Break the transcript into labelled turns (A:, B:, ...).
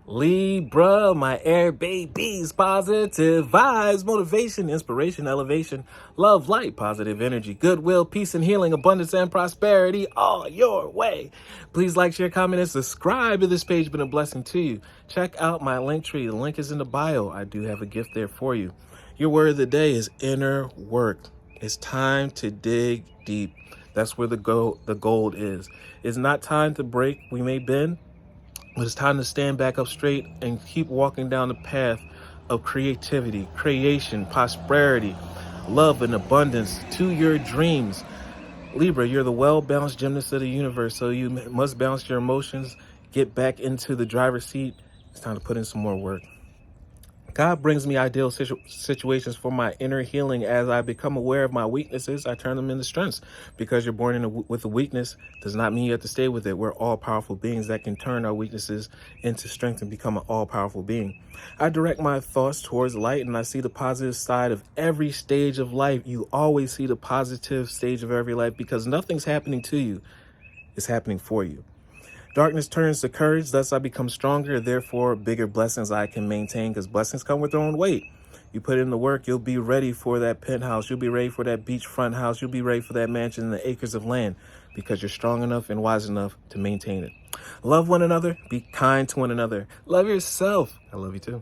A: Libra, my air babies, positive vibes, motivation, inspiration, elevation, love, light, positive energy, goodwill, peace and healing, abundance and prosperity all your way. Please like, share, comment, and subscribe if this page has been a blessing to you. Check out my link tree. The link is in the bio. I do have a gift there for you. Your word of the day is inner work. It's time to dig deep. That's where the gold is. It's not time to break. We may bend, but it's time to stand back up straight and keep walking down the path of creativity, creation, prosperity, love, and abundance to your dreams. Libra, you're the well-balanced gymnast of the universe, so you must balance your emotions, get back into the driver's seat. It's time to put in some more work. God brings me ideal situations for my inner healing. As I become aware of my weaknesses, I turn them into strengths. Because you're born with a weakness does not mean you have to stay with it. We're all-powerful beings that can turn our weaknesses into strength and become an all-powerful being. I direct my thoughts towards light, and I see the positive side of every stage of life. You always see the positive stage of every life because nothing's happening to you. It's happening for you. Darkness turns to courage, thus I become stronger, therefore bigger blessings I can maintain, because blessings come with their own weight. You put in the work, you'll be ready for that penthouse, you'll be ready for that beachfront house, you'll be ready for that mansion and the acres of land, because you're strong enough and wise enough to maintain it. Love one another, be kind to one another, love yourself. I love you too.